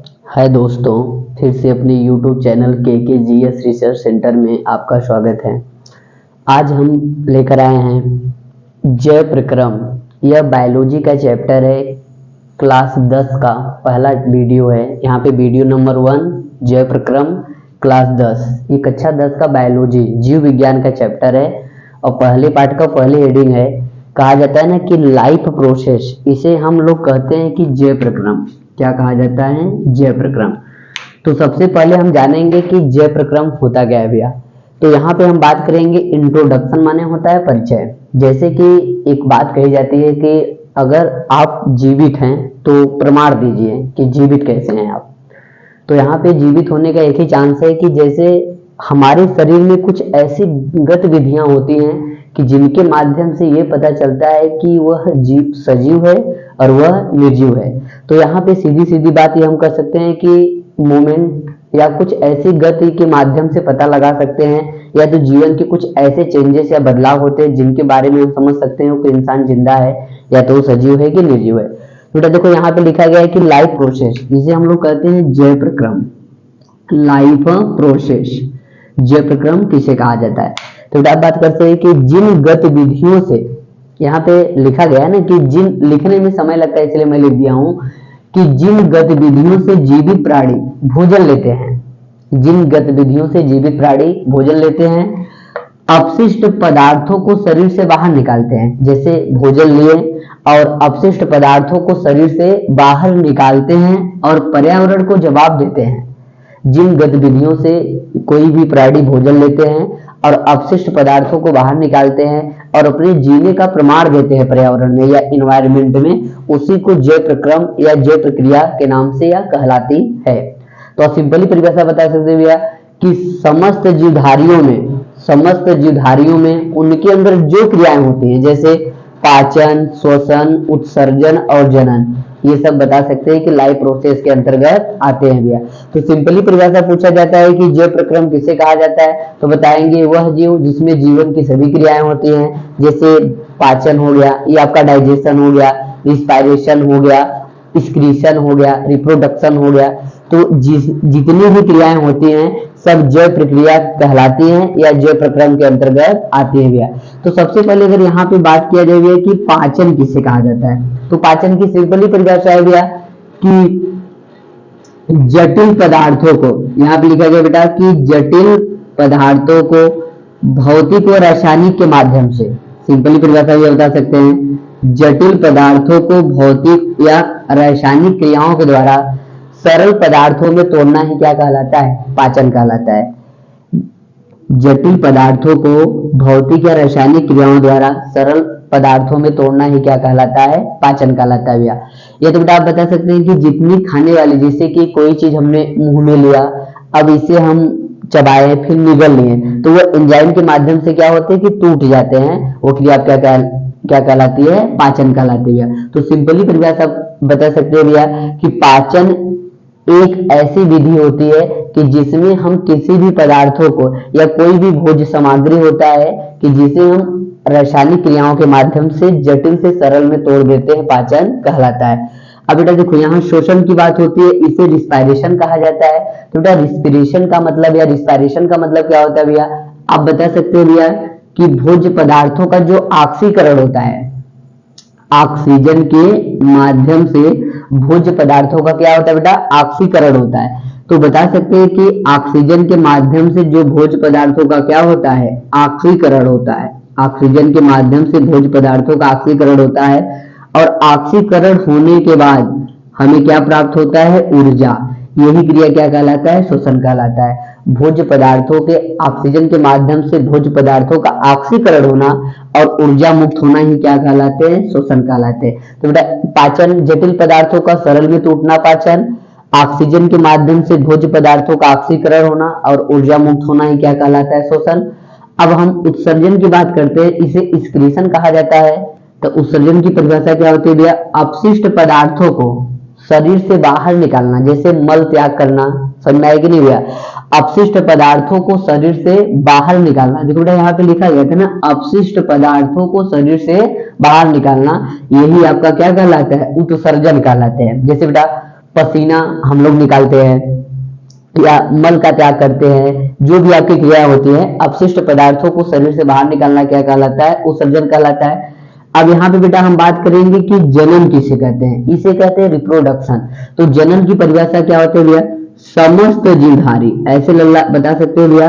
हाय दोस्तों, फिर से अपने YouTube channel KKGS research centre में आपका स्वागत है। आज हम लेकर आए हैं जय प्रक्रम। यह बायोलॉजी का चैप्टर है, क्लास 10 का पहला वीडियो है। यहाँ पे वीडियो नंबर 1 जय प्रक्रम क्लास 10। ये कक्षा 10 का बायोलॉजी जीव विज्ञान का चैप्टर है और पहले पार्ट का पहले हेडिंग है। कहा जाता है ना कि लाइफ प्रोसेस, इसे हम लोग कहते हैं कि जय प्रक्रम। क्या कहा जाता है? जय प्रक्रम। तो सबसे पहले हम जानेंगे कि जय प्रक्रम होता क्या है भैया। तो यहाँ पे हम बात करेंगे इंट्रोडक्शन, माने होता है परिचय। जैसे कि एक बात कही जाती है कि अगर आप जीवित हैं तो प्रमाण दीजिए कि जीवित कैसे हैं आप। तो यहाँ पे जीवित होने का एक ही चांस है कि जैसे हमारे शरीर में कुछ ऐसी गतिविधियां होती हैं कि जिनके माध्यम से ये पता चलता है कि वह जीव सजीव है और वह निर्जीव है। तो यहाँ पे सीधी सीधी बात ये हम कर सकते हैं कि मूवमेंट या कुछ ऐसी गति के माध्यम से पता लगा सकते हैं, या तो जीवन के कुछ ऐसे चेंजेस या बदलाव होते हैं जिनके बारे में हम समझ सकते हैं कि इंसान जिंदा है या तो सजीव है कि निर्जीव है। बेटा देखो यहाँ पे लिखा गया है कि लाइफ प्रोसेस, जिसे हम लोग कहते हैं जय प्रक्रम। लाइफ प्रोसेस, जय प्रक्रम किसे कहा जाता है? तो बेटा बात करते हैं कि जिन गतिविधियों से, यहाँ पे लिखा गया है ना कि जिन, लिखने में समय लगता है इसलिए मैं लिख दिया हूं कि जिन गतिविधियों से जीवित प्राणी भोजन लेते हैं, जिन गतिविधियों से जीवित प्राणी भोजन लेते हैं, अपशिष्ट पदार्थों को शरीर से बाहर निकालते हैं। जैसे भोजन लिए और अपशिष्ट पदार्थों को शरीर से बाहर निकालते हैं और पर्यावरण को जवाब देते हैं। जिन गतिविधियों से कोई भी प्राणी भोजन लेते हैं और अपशिष्ट पदार्थों को बाहर निकालते हैं और अपने जीने का प्रमाण देते हैं पर्यावरण में या इन्वायरमेंट में, उसी को जय प्रक्रम या जय प्रक्रिया के नाम से यह कहलाती है। तो सिंपली परिभाषा बता सकते हैं भैया कि समस्त जीवधारियों में उनके अंदर जो क्रियाएं होती हैं, जैसे पाचन, श्वसन, उत्सर्जन और जनन, ये सब बता सकते हैं कि लाइफ प्रोसेस के अंतर्गत आते हैं भैया। तो सिंपली परिभाषा पूछा जाता है कि जय प्रक्रम किसे कहा जाता है, तो बताएंगे वह जीव जिसमें जीवन की सभी क्रियाएं होती हैं। जैसे पाचन हो गया, ये आपका डाइजेशन हो गया, रिस्पायरेशन हो गया, एक्सक्रीशन हो गया, रिप्रोडक्शन हो गया। तो जितनी भी क्रियाएं होती हैं सब जय प्रक्रिया कहलाती हैं या जय प्रक्रम के अंतर्गत आती है भैया। तो सबसे पहले अगर यहाँ पे बात किया जाए कि पाचन किसे कहा जाता है, तो पाचन की सिंपली परिभाषा है भैया कि जटिल पदार्थों को, यहाँ पे लिखा गया बेटा कि जटिल पदार्थों को भौतिक और रासायनिक के माध्यम से, सिंपली परिभाषा ये बता सकते हैं, जटिल पदार्थों को भौतिक या रासायनिक क्रियाओं के द्वारा सरल पदार्थों में तोड़ना ही क्या कहलाता है? पाचन कहलाता है। जटिल पदार्थों को भौतिक या रासायनिक क्रियाओं द्वारा सरल पदार्थों में तोड़ना ही क्या कहलाता है? पाचन कहलाता है भैया। ये तो बेटा आप बता सकते हैं कि जितनी खाने वाली, जैसे कि कोई चीज हमने मुंह में लिया, अब इसे हम चबाए फिर निगल लिए, तो वो एंजाइम के माध्यम से क्या होते हैं कि टूट जाते हैं। वो क्रिया क्या कहलाती है? पाचन कहलाती है। तो सिंपली परिभाषा बता सकते हैं भैया कि पाचन एक ऐसी विधि होती है कि जिसमें हम किसी भी पदार्थों को या कोई भी भोज्य सामग्री होता है कि जिसे हम रासायनिक क्रियाओं के माध्यम से जटिल से सरल में तोड़ देते हैं, पाचन कहलाता है। अब बेटा देखो यहाँ शोषण की बात होती है, इसे रिस्पायरेशन कहा जाता है। तो बेटा रिस्पिरेशन का मतलब या रिस्पायरेशन का मतलब क्या होता है भैया? आप बता सकते हो भैया कि भोज्य पदार्थों का जो ऑक्सीकरण होता है, ऑक्सीजन के माध्यम से भोज्य पदार्थों का क्या होता है बेटा? ऑक्सीकरण होता है। तो बता सकते हैं कि ऑक्सीजन के माध्यम से जो भोज्य पदार्थों का क्या होता है? ऑक्सीकरण होता है। ऑक्सीजन के माध्यम से भोज्य पदार्थों का ऑक्सीकरण होता है और ऑक्सीकरण होने के बाद हमें क्या प्राप्त होता है? ऊर्जा। यही क्रिया क्या कहलाता है? श्वसन कहलाता है। भोज्य पदार्थों के ऑक्सीजन के माध्यम से भोज्य पदार्थों का ऑक्सीकरण होना और ऊर्जा मुक्त होना ही क्या कहलाते हैं? श्वसन कहलाते हैं। तो बेटा पाचन, जटिल पदार्थों का सरल में टूटना पाचन, ऑक्सीजन के माध्यम से भोज्य पदार्थों का ऑक्सीकरण होना और ऊर्जा मुक्त होना ही क्या कहलाता है? श्वसन। अब हम उत्सर्जन की बात करते हैं, इसे एक्सक्रीशन कहा जाता है। तो उत्सर्जन की परिभाषा क्या होती है भैया? अपशिष्ट पदार्थों को शरीर से बाहर निकालना, जैसे मल त्याग करना, समझ में आएगी नहीं भैया? अपशिष्ट पदार्थों को शरीर से बाहर निकालना। देखो बेटा यहाँ पे लिखा गया था ना, अपशिष्ट पदार्थों को शरीर से बाहर निकालना, यही आपका क्या कहलाता है? उत्सर्जन कहलाते हैं। जैसे बेटा पसीना हम लोग निकालते हैं या मल का त्याग करते हैं, जो भी आपकी क्रिया होती है, अपशिष्ट पदार्थों को शरीर से बाहर निकालना क्या कहलाता है? उत्सर्जन कहलाता है। अब यहाँ पे बेटा हम बात करेंगे कि जनन किसे कहते हैं। इसे कहते हैं रिप्रोडक्शन। तो जनन की परिभाषा क्या होती है भैया? समस्त जीवधारी, ऐसे बता सकते हो भैया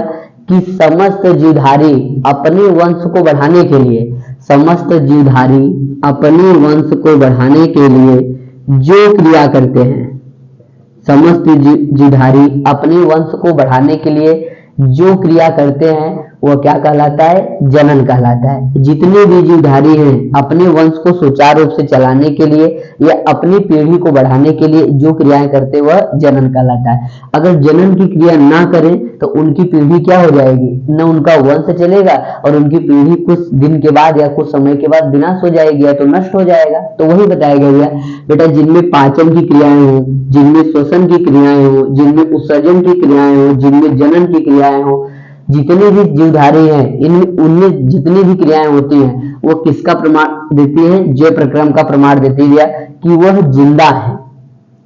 कि समस्त जीवधारी अपने वंश को बढ़ाने के लिए, समस्त जीवधारी अपने वंश को बढ़ाने के लिए जो क्रिया करते हैं, समस्त जीवधारी अपने वंश को बढ़ाने के लिए जो क्रिया करते हैं वह क्या कहलाता है? जनन कहलाता है। जितने भी जीवधारी हैं अपने वंश को सुचारू रूप से चलाने के लिए या अपनी पीढ़ी को बढ़ाने के लिए जो क्रियाएं करते वह जनन कहलाता है। अगर जनन की क्रिया ना करें तो उनकी पीढ़ी क्या हो जाएगी? न उनका वंश चलेगा और उनकी पीढ़ी कुछ दिन के बाद या कुछ समय के बाद विनाश हो जाएगी या तो नष्ट हो जाएगा। तो वही बताया गया बेटा, जिनमें पाचन की क्रियाएं हो, जिनमें श्वसन की क्रियाएं हो, जिनमें उत्सर्जन की क्रियाएं हो, जिनमें जनन की क्रियाएं हो, जितने भी जीवधारी हैं इनमें उनमें जितनी भी क्रियाएं होती हैं वो किसका प्रमाण देती हैं? जय प्रक्रम का प्रमाण देती है कि वह जिंदा है।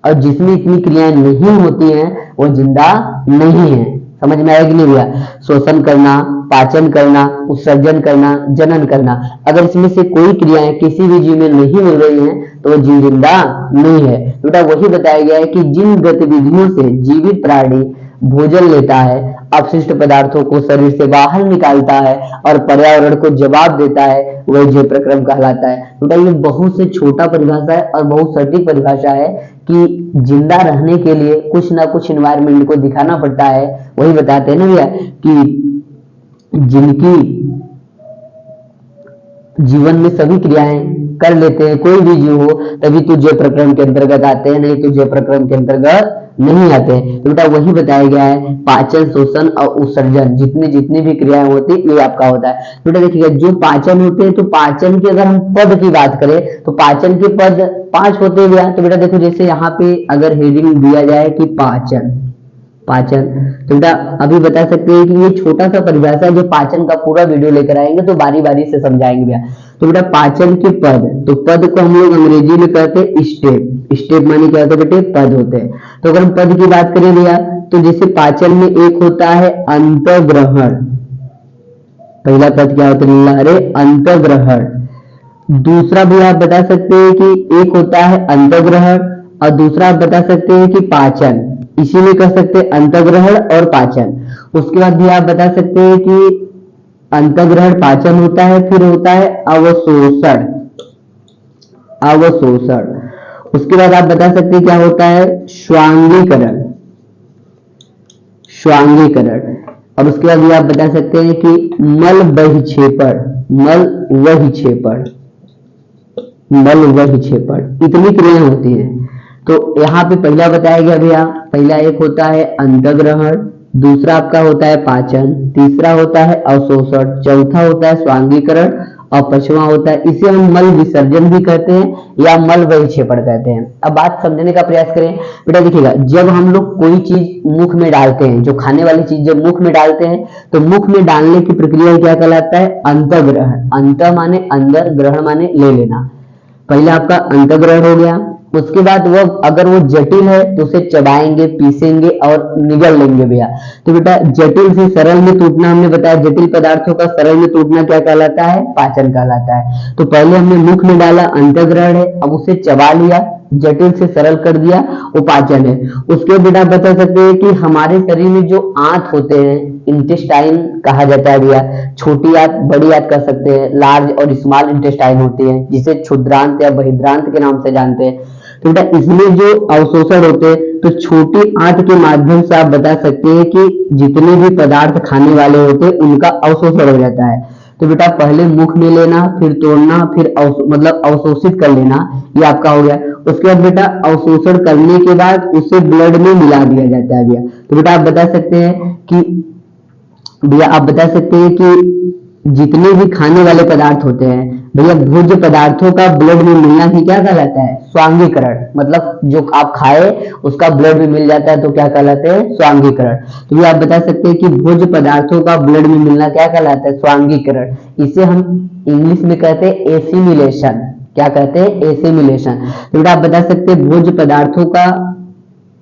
और जिसमें इतनी क्रियाएं नहीं होती हैं वो जिंदा नहीं है। समझ में आया कि नहीं भैया? श्वसन करना, पाचन करना, उत्सर्जन करना, जनन करना, अगर इसमें से कोई क्रियाएं किसी भी जीव में नहीं मिल रही हैं तो वो जीव जिंदा नहीं है। बेटा वही बताया गया है कि जिन गतिविधियों से जीवित प्राणी भोजन लेता है, अपशिष्ट पदार्थों को शरीर से बाहर निकालता है और पर्यावरण को जवाब देता है, वह जय प्रक्रम कहलाता है। बेटा ये बहुत से छोटा परिभाषा है और बहुत सटीक परिभाषा है कि जिंदा रहने के लिए कुछ ना कुछ एनवायरनमेंट को दिखाना पड़ता है। वही बताते हैं ना भैया कि जिनकी जीवन में सभी क्रियाएं कर लेते हैं, कोई भी जीव हो, तभी तो जय प्रक्रम के अंतर्गत आते हैं, नहीं तो जय प्रक्रम के अंतर्गत नहीं आते हैं। तो बेटा वही बताया गया है, पाचन, शोषण और उत्सर्जन जितनी भी क्रियाएं होती है ये आपका होता है। बेटा देखिएगा जो पाचन होते हैं, तो पाचन की अगर हम पद की बात करें तो पाचन के पद 5 होते हैं। तो बेटा देखो जैसे यहाँ पे अगर हेडिंग दिया जाए कि पाचन, तो बेटा अभी बता सकते हैं कि ये छोटा सा परिभाषा है, जो पाचन का पूरा वीडियो लेकर आएंगे तो बारी बारी से समझाएंगे भैया। तो बेटा पाचन के पद, तो पद को हम लोग अंग्रेजी में कहते हैं स्टेप। स्टेप माने क्या होता है बेटे? पद होते हैं। तो अगर हम पद की बात करें भैया तो जैसे पाचन में एक होता है अंतःग्रहण, पहला पद क्या होता है? अरे अंतःग्रहण। दूसरा भी आप बता सकते हैं कि एक होता है अंतःग्रहण और दूसरा आप बता सकते हैं कि पाचन। इसी में कह सकते हैं अंतःग्रहण और पाचन। उसके बाद भी आप बता सकते हैं कि अंतःग्रहण पाचन होता है, फिर होता है अवशोषण। उसके बाद आप बता सकते हैं क्या होता है? स्वांगीकरण। और उसके बाद भी आप बता सकते हैं कि मल बहिक्षेपण। इतनी क्रियाएं होती हैं। तो यहाँ पे पहला बताया गया भैया, पहला एक होता है अंतःग्रहण, दूसरा आपका होता है पाचन, तीसरा होता है अवशोषण, चौथा होता है स्वांगीकरण और पांचवा होता है, इसे हम मल विसर्जन भी कहते हैं या मल बहिक्षेपण कहते हैं। अब बात समझने का प्रयास करें। बेटा देखिएगा जब हम लोग कोई चीज मुख में डालते हैं, जो खाने वाली चीज जब मुख में डालते हैं तो मुख में डालने की प्रक्रिया क्या कहलाता है? अंतःग्रहण। अंत माने अंदर, ग्रहण माने ले लेना। पहला आपका अंतःग्रहण हो गया। उसके बाद वो अगर वो जटिल है तो उसे चबाएंगे, पीसेंगे और निगल लेंगे भैया। तो बेटा जटिल से सरल में टूटना हमने बताया, जटिल पदार्थों का सरल में टूटना क्या कहलाता है? पाचन कहलाता है। तो पहले हमने मुख में डाला, अंतःग्रहण है, अब उसे चबा लिया, जटिल से सरल कर दिया, वो पाचन है। उसके बेटा बता सकते हैं कि हमारे शरीर में जो आंत होते हैं, इंटेस्टाइन कहा जाता है भैया, छोटी आंत, बड़ी आंत कह सकते हैं, लार्ज और स्मॉल इंटेस्टाइन होती है, जिसे क्षुद्रांत या बहिर्द्रांत के नाम से जानते हैं। तो बेटा इसमें जो अवशोषण होते हैं, तो छोटी आंत के माध्यम से आप बता सकते हैं कि जितने भी पदार्थ खाने वाले होते हैं उनका अवशोषण हो जाता है। तो बेटा पहले मुख में लेना, फिर तोड़ना, फिर मतलब अवशोषित कर लेना, ये आपका हो गया। उसके बाद बेटा अवशोषण करने के बाद उसे ब्लड में मिला दिया जाता है भैया। तो बेटा आप बता सकते हैं कि जितने भी खाने वाले पदार्थ होते हैं भैया, भोज्य पदार्थों का ब्लड में मिलना ही क्या कहलाता है? स्वांगीकरण। मतलब जो आप खाए उसका ब्लड में मिल जाता है तो क्या कहलाते हैं? स्वांगीकरण। तो ये आप बता सकते हैं कि भोज्य पदार्थों का ब्लड में मिलना क्या कहलाता है? स्वांगीकरण। इसे हम इंग्लिश में कहते हैं एसिमिलेशन। क्या कहते हैं? एसिमिलेशन। तो बेटा आप बता सकते हैं भोज्य पदार्थों का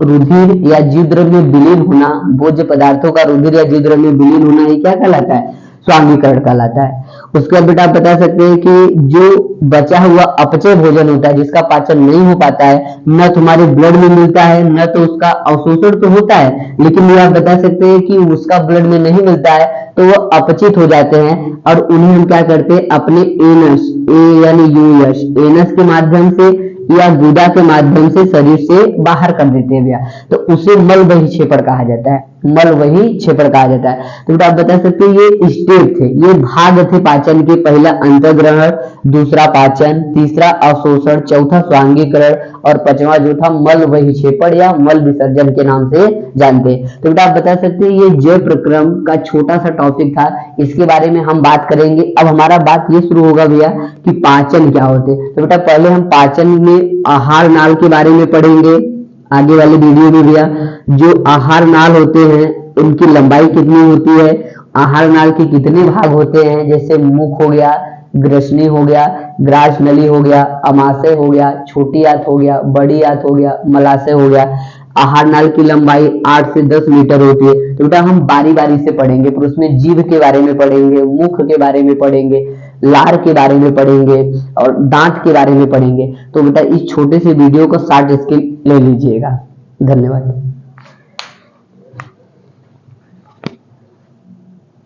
रुधिर या जीवद्रव्य में विलीन होना, भोज्य पदार्थों का रुधिर या जीवद्रव्य में विलीन होना, ये क्या कहलाता है? स्वांगीकरण कहलाता है। उसके बाद बेटा आप बता सकते हैं कि जो बचा हुआ अपचय भोजन होता है, जिसका पाचन नहीं हो पाता है, न तुम्हारे ब्लड में मिलता है, न तो उसका अवशोषण तो होता है, लेकिन ये आप बता सकते हैं कि उसका ब्लड में नहीं मिलता है, तो वो अपचित हो जाते हैं और उन्हें हम क्या करते हैं? अपने एनस, यानी यूएस, एनस के माध्यम से या गुदा के माध्यम से शरीर से बाहर कर देते हैं भैया, तो उसे मल बहिक्षेपण कहा जाता है। मल बहिक्षेपण कहा जाता है। तो बेटा आप बता सकते हैं ये स्टेप थे, ये भाग थे पाचन के। पहला अंतर्ग्रहण, दूसरा पाचन, तीसरा अवशोषण, चौथा स्वांगीकरण और पांचवा जो था मल बहिक्षेपण या मल विसर्जन के नाम से जानते हैं। तो बेटा आप बता सकते हैं ये जय प्रक्रम का छोटा सा टॉपिक था, इसके बारे में हम बात करेंगे। अब हमारा बात ये शुरू होगा भैया कि पाचन क्या होते हैं। तो बेटा पहले हम पाचन में आहार नाल के बारे में पढ़ेंगे आगे वाले वीडियो में भैया। जो आहार नाल होते हैं उनकी लंबाई कितनी होती है, आहार नाल के कितने भाग होते हैं, जैसे मुख हो गया, ग्रसनी हो गया, ग्रास नली हो गया, अमाशय हो गया, छोटी आंत हो गया, बड़ी आंत हो गया, मलाशय हो गया। आहार नाल की लंबाई 8 से 10 मीटर होती है। तो बेटा हम बारी बारी से पढ़ेंगे, फिर उसमें जीभ के बारे में पढ़ेंगे, मुख के बारे में पढ़ेंगे, लार के बारे में पढ़ेंगे और दांत के बारे में पढ़ेंगे। तो बेटा इस छोटे से वीडियो को शॉर्ट स्किप ले लीजिएगा। धन्यवाद।